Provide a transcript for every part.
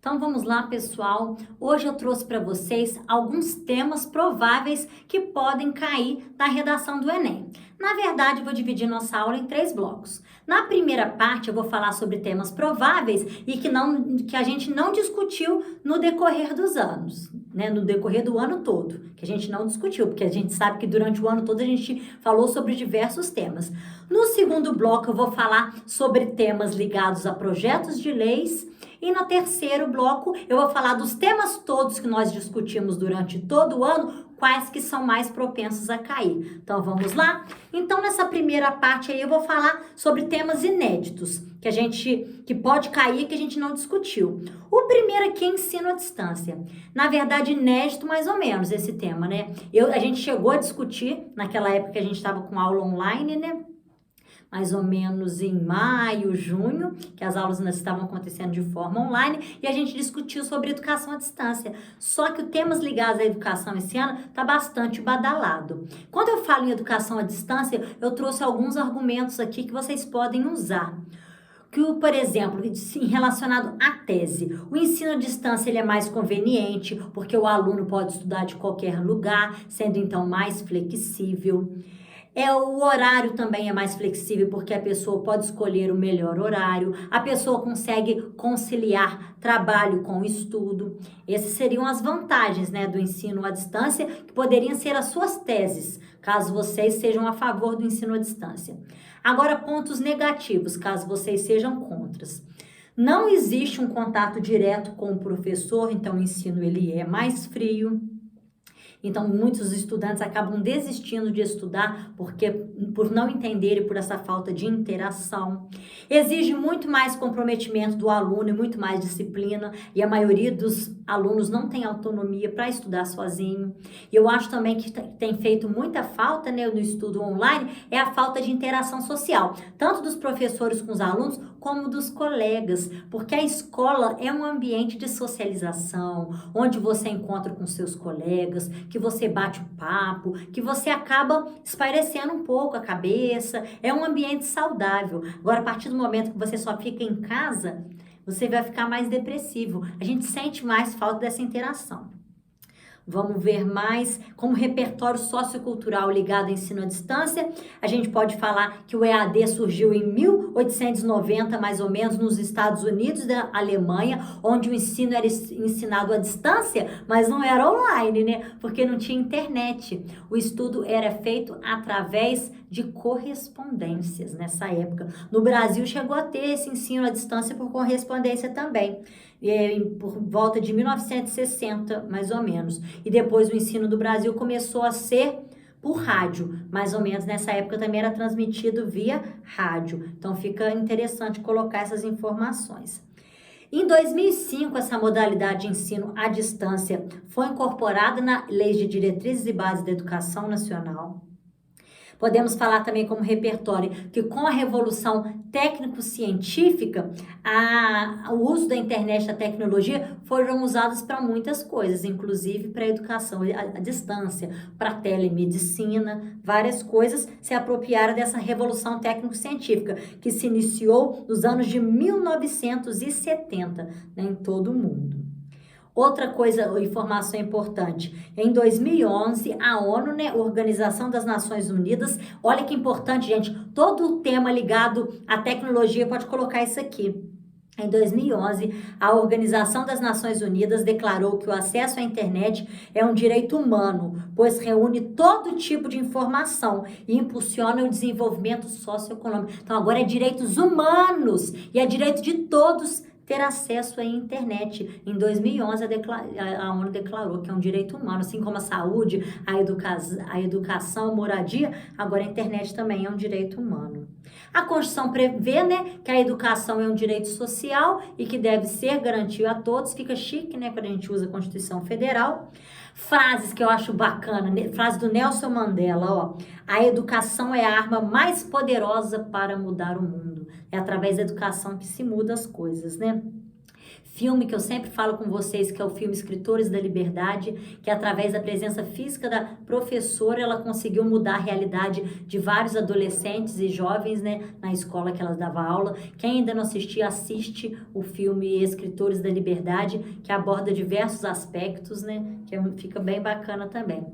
Então vamos lá, pessoal. Hoje eu trouxe para vocês alguns temas prováveis que podem cair na redação do Enem. Na verdade, eu vou dividir nossa aula em 3 blocos. Na primeira parte, eu vou falar sobre temas prováveis e que a gente não discutiu no decorrer dos anos, né? No decorrer do ano todo, que a gente não discutiu, porque a gente sabe que durante o ano todo a gente falou sobre diversos temas. No segundo bloco, eu vou falar sobre temas ligados a projetos de leis. E no terceiro bloco, eu vou falar dos temas todos que nós discutimos durante todo o ano, quais que são mais propensos a cair. Então, vamos lá? Então, nessa primeira parte aí, eu vou falar sobre temas inéditos, que pode cair, que a gente não discutiu. O primeiro aqui é ensino à distância. Na verdade, inédito mais ou menos esse tema, né? A gente chegou a discutir, naquela época que a gente estava com aula online, né? Mais ou menos em maio, junho, que as aulas ainda estavam acontecendo de forma online, e a gente discutiu sobre educação à distância. Só que os temas ligados à educação esse ano está bastante badalado. Quando eu falo em educação à distância, eu trouxe alguns argumentos aqui que vocês podem usar. Por exemplo, relacionado à tese, o ensino à distância ele é mais conveniente, porque o aluno pode estudar de qualquer lugar, sendo então mais flexível. O horário também é mais flexível porque a pessoa pode escolher o melhor horário, a pessoa consegue conciliar trabalho com estudo. Essas seriam as vantagens, né, do ensino à distância, que poderiam ser as suas teses, caso vocês sejam a favor do ensino à distância. Agora, pontos negativos, caso vocês sejam contras. Não existe um contato direto com o professor, então o ensino ele é mais frio. Então, muitos estudantes acabam desistindo de estudar por não entender e por essa falta de interação. Exige muito mais comprometimento do aluno e muito mais disciplina, e a maioria dos alunos não tem autonomia para estudar sozinho. E eu acho também que tem feito muita falta, né, no estudo online, é a falta de interação social, tanto dos professores com os alunos, como dos colegas, porque a escola é um ambiente de socialização, onde você encontra com seus colegas, que você bate um papo, que você acaba espairecendo um pouco a cabeça, é um ambiente saudável. Agora, a partir do momento que você só fica em casa, você vai ficar mais depressivo. A gente sente mais falta dessa interação. Vamos ver mais como repertório sociocultural ligado ao ensino à distância. A gente pode falar que o EAD surgiu em 1890, mais ou menos, nos Estados Unidos e da Alemanha, onde o ensino era ensinado à distância, mas não era online, né? Porque não tinha internet. O estudo era feito através de correspondências nessa época. No Brasil chegou a ter esse ensino à distância por correspondência também, por volta de 1960, mais ou menos. E depois o ensino do Brasil começou a ser por rádio, mais ou menos nessa época também era transmitido via rádio. Então fica interessante colocar essas informações. Em 2005, essa modalidade de ensino à distância foi incorporada na Lei de Diretrizes e Bases da Educação Nacional. Podemos falar também como repertório que com a revolução técnico-científica, o uso da internet e da tecnologia foram usados para muitas coisas, inclusive para a educação à distância, para telemedicina, várias coisas se apropriaram dessa revolução técnico-científica, que se iniciou nos anos de 1970, né, em todo o mundo. Outra coisa, informação importante, em 2011, a ONU, né, Organização das Nações Unidas, olha que importante, gente, todo o tema ligado à tecnologia, pode colocar isso aqui. Em 2011, a Organização das Nações Unidas declarou que o acesso à internet é um direito humano, pois reúne todo tipo de informação e impulsiona o desenvolvimento socioeconômico. Então, agora é direitos humanos e é direito de todos ter acesso à internet. Em 2011, a ONU declarou que é um direito humano, assim como a saúde, a educação, a moradia, agora a internet também é um direito humano. A Constituição prevê, né, que a educação é um direito social e que deve ser garantido a todos. Fica chique, né, quando a gente usa a Constituição Federal. Frases que eu acho bacana, frase do Nelson Mandela, ó. A educação é a arma mais poderosa para mudar o mundo. É através da educação que se muda as coisas, né? Filme que eu sempre falo com vocês, que é o filme Escritores da Liberdade, que através da presença física da professora, ela conseguiu mudar a realidade de vários adolescentes e jovens, né, na escola que ela dava aula. Quem ainda não assistiu, assiste o filme Escritores da Liberdade, que aborda diversos aspectos, né, fica bem bacana também.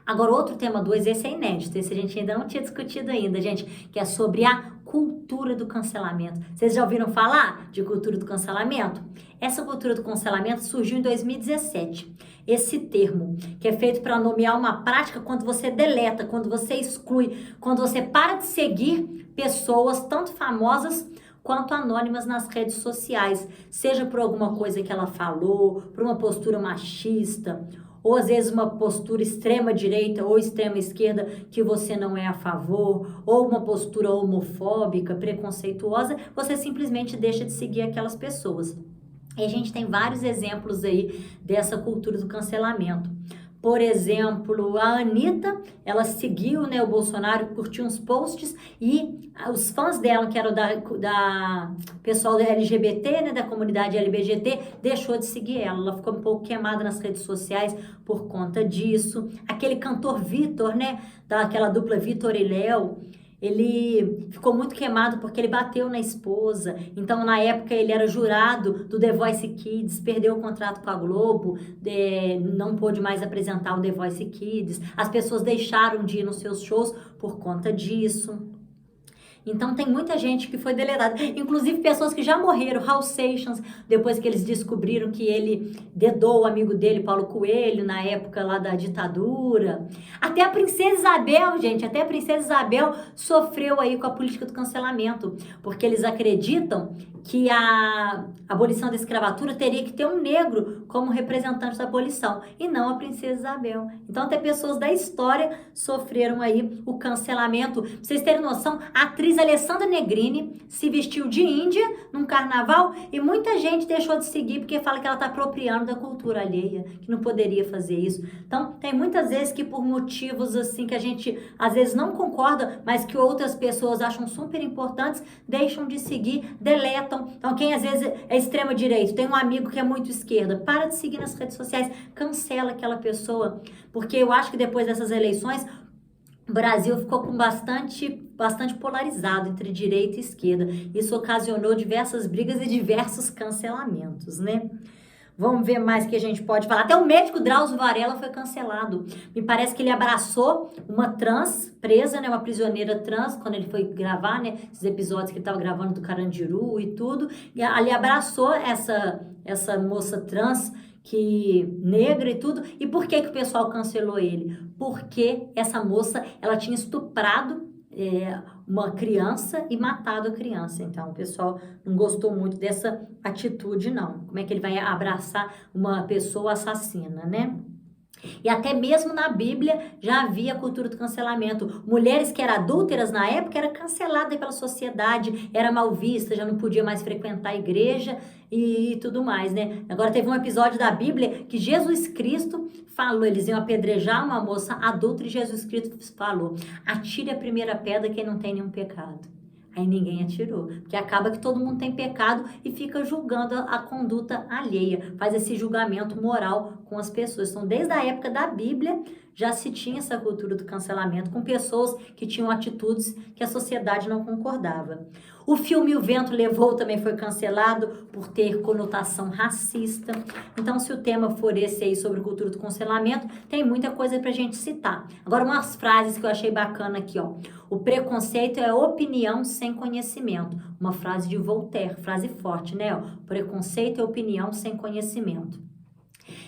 Agora, outro tema 2, esse é inédito, esse a gente ainda não tinha discutido ainda, gente, que é sobre a cultura do cancelamento. Vocês já ouviram falar de cultura do cancelamento? Essa cultura do cancelamento surgiu em 2017. Esse termo, que é feito para nomear uma prática quando você deleta, quando você exclui, quando você para de seguir pessoas tanto famosas quanto anônimas nas redes sociais, seja por alguma coisa que ela falou, por uma postura machista, ou às vezes uma postura extrema direita ou extrema esquerda que você não é a favor, ou uma postura homofóbica, preconceituosa, você simplesmente deixa de seguir aquelas pessoas. E a gente tem vários exemplos aí dessa cultura do cancelamento. Por exemplo, a Anitta, ela seguiu, né, o Bolsonaro, curtiu uns posts e os fãs dela, que eram da pessoal da LGBT, né, da comunidade LGBT, deixou de seguir ela. Ela ficou um pouco queimada nas redes sociais por conta disso. Aquele cantor Vitor, né, daquela dupla Vitor e Léo, ele ficou muito queimado porque ele bateu na esposa. Então, na época, ele era jurado do The Voice Kids, perdeu o contrato com a Globo, não pôde mais apresentar o The Voice Kids. As pessoas deixaram de ir nos seus shows por conta disso. Então, tem muita gente que foi deletada, inclusive pessoas que já morreram, Raul Seixas, depois que eles descobriram que ele dedou o amigo dele, Paulo Coelho, na época lá da ditadura. Até a Princesa Isabel, gente, até a Princesa Isabel sofreu aí com a política do cancelamento, porque eles acreditam que a abolição da escravatura teria que ter um negro como representante da abolição, e não a Princesa Isabel. Então, até pessoas da história sofreram aí o cancelamento. Pra vocês terem noção, a atriz Alessandra Negrini se vestiu de índia num carnaval e muita gente deixou de seguir porque fala que ela está apropriando da cultura alheia, que não poderia fazer isso. Então, tem muitas vezes que por motivos assim que a gente às vezes não concorda, mas que outras pessoas acham super importantes, deixam de seguir, deletam. Então, quem às vezes é extrema direita, tem um amigo que é muito esquerda, para de seguir nas redes sociais, cancela aquela pessoa, porque eu acho que depois dessas eleições o Brasil ficou com bastante polarizado entre direita e esquerda. Isso ocasionou diversas brigas e diversos cancelamentos, né? Vamos ver mais que a gente pode falar. Até o médico Drauzio Varela foi cancelado. Me parece que ele abraçou uma trans presa, né? Uma prisioneira trans, quando ele foi gravar, né? Esses episódios que ele estava gravando do Carandiru e tudo. E ali abraçou essa moça trans, negra e tudo. E por que o pessoal cancelou ele? Porque essa moça, ela tinha estuprado uma criança e matado a criança. Então, o pessoal não gostou muito dessa atitude, não. Como é que ele vai abraçar uma pessoa assassina, né? E até mesmo na Bíblia já havia a cultura do cancelamento. Mulheres que eram adúlteras na época era cancelada pela sociedade, era mal vista, já não podia mais frequentar a igreja e tudo mais, né? Agora teve um episódio da Bíblia que Jesus Cristo falou, eles iam apedrejar uma moça adulta e Jesus Cristo falou: atire a primeira pedra quem não tem nenhum pecado. Aí ninguém atirou, porque acaba que todo mundo tem pecado e fica julgando a conduta alheia, faz esse julgamento moral com as pessoas. Então, desde a época da Bíblia, já se tinha essa cultura do cancelamento com pessoas que tinham atitudes que a sociedade não concordava. O filme O Vento Levou também foi cancelado por ter conotação racista. Então, se o tema for esse aí sobre cultura do cancelamento, tem muita coisa pra gente citar. Agora, umas frases que eu achei bacana aqui, ó. O preconceito é opinião sem conhecimento. Uma frase de Voltaire, frase forte, né? O preconceito é opinião sem conhecimento.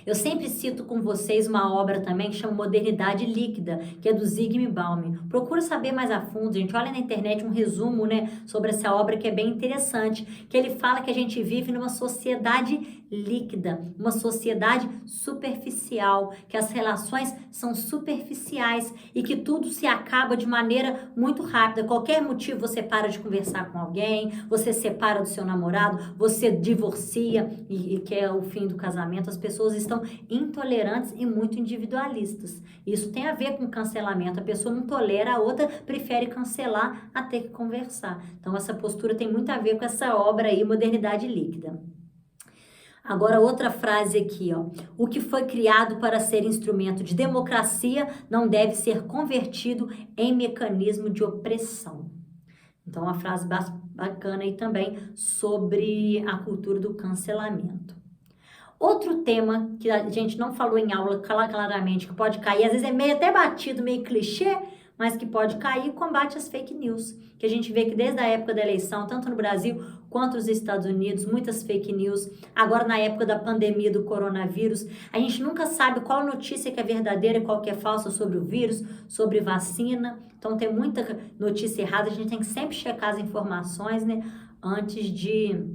Eu sempre cito com vocês uma obra também que chama Modernidade Líquida, que é do Zygmunt Bauman. Procura saber mais a fundo, gente. Olha na internet um resumo, né, sobre essa obra que é bem interessante, que ele fala que a gente vive numa sociedade líquida, uma sociedade superficial, que as relações são superficiais e que tudo se acaba de maneira muito rápida. Qualquer motivo você para de conversar com alguém, você separa do seu namorado, você divorcia e quer o fim do casamento. As pessoas estão intolerantes e muito individualistas. Isso tem a ver com cancelamento. A pessoa não tolera a outra, prefere cancelar a ter que conversar. Então essa postura tem muito a ver com essa obra aí, Modernidade Líquida. Agora, outra frase aqui, ó. O que foi criado para ser instrumento de democracia não deve ser convertido em mecanismo de opressão. Então, uma frase bacana aí também sobre a cultura do cancelamento. Outro tema que a gente não falou em aula claramente, que pode cair, às vezes é meio até batido, meio clichê, mas que pode cair, combate às fake news. Que a gente vê que desde a época da eleição, tanto no Brasil quanto nos Estados Unidos, muitas fake news. Agora, na época da pandemia do coronavírus, a gente nunca sabe qual notícia que é verdadeira e qual que é falsa sobre o vírus, sobre vacina. Então, tem muita notícia errada. A gente tem que sempre checar as informações, né? Antes de...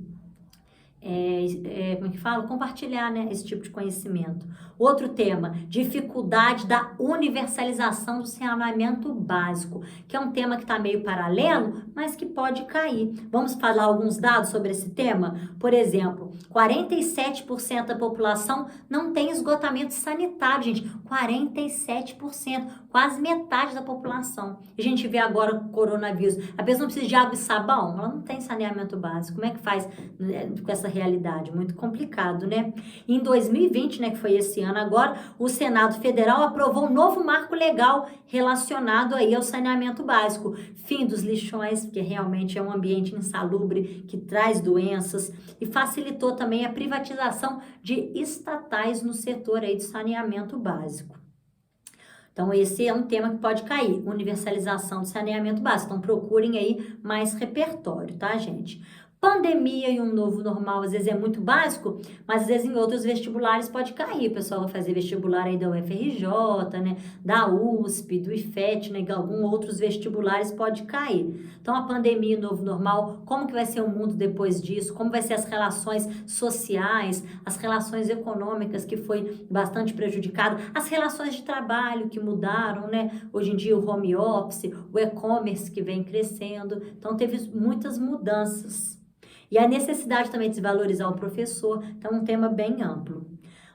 como é que fala? Compartilhar, né, esse tipo de conhecimento. Outro tema, dificuldade da universalização do saneamento básico, que é um tema que está meio paralelo, mas que pode cair. Vamos falar alguns dados sobre esse tema? Por exemplo, 47% da população não tem esgotamento sanitário, gente. 47%, quase metade da população. A gente vê agora o coronavírus. A pessoa não precisa de água e sabão, ela não tem saneamento básico. Como é que faz, né, com essa realidade? Muito complicado, né? Em 2020, né, que foi esse ano agora, o Senado Federal aprovou um novo marco legal relacionado aí ao saneamento básico. Fim dos lixões, que realmente é um ambiente insalubre, que traz doenças, e facilitou também a privatização de estatais no setor aí de saneamento básico. Então, esse é um tema que pode cair, universalização do saneamento básico. Então, procurem aí mais repertório, tá, gente? Pandemia e um novo normal, às vezes é muito básico, mas às vezes em outros vestibulares pode cair. O pessoal vai fazer vestibular aí da UFRJ, né, da USP, do IFET, né, alguns outros vestibulares pode cair. Então, a pandemia e o novo normal, como que vai ser o mundo depois disso? Como vai ser as relações sociais, as relações econômicas que foi bastante prejudicado, as relações de trabalho que mudaram, né? Hoje em dia o home office, o e-commerce que vem crescendo. Então, teve muitas mudanças. E a necessidade também de se valorizar o professor, então é um tema bem amplo.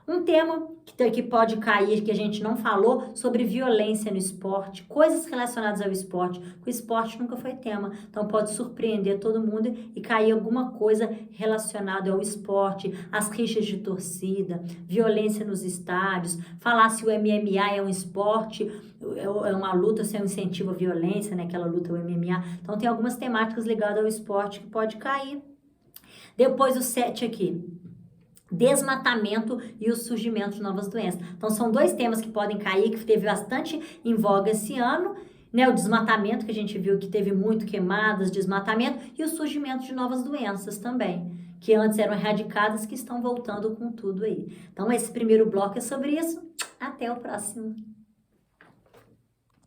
Um tema que pode cair, que a gente não falou, sobre violência no esporte, coisas relacionadas ao esporte. O esporte nunca foi tema, então pode surpreender todo mundo e cair alguma coisa relacionada ao esporte, as rixas de torcida, violência nos estádios, falar se o MMA é um esporte, é uma luta, se é um incentivo à violência, né? Aquela luta, o MMA. Então tem algumas temáticas ligadas ao esporte que pode cair. Depois o 7 aqui, desmatamento e o surgimento de novas doenças. Então são dois temas que podem cair, que teve bastante em voga esse ano, né? O desmatamento, que a gente viu que teve muito queimadas, desmatamento, e o surgimento de novas doenças também, que antes eram erradicadas, que estão voltando com tudo aí. Então esse primeiro bloco é sobre isso. Até o próximo.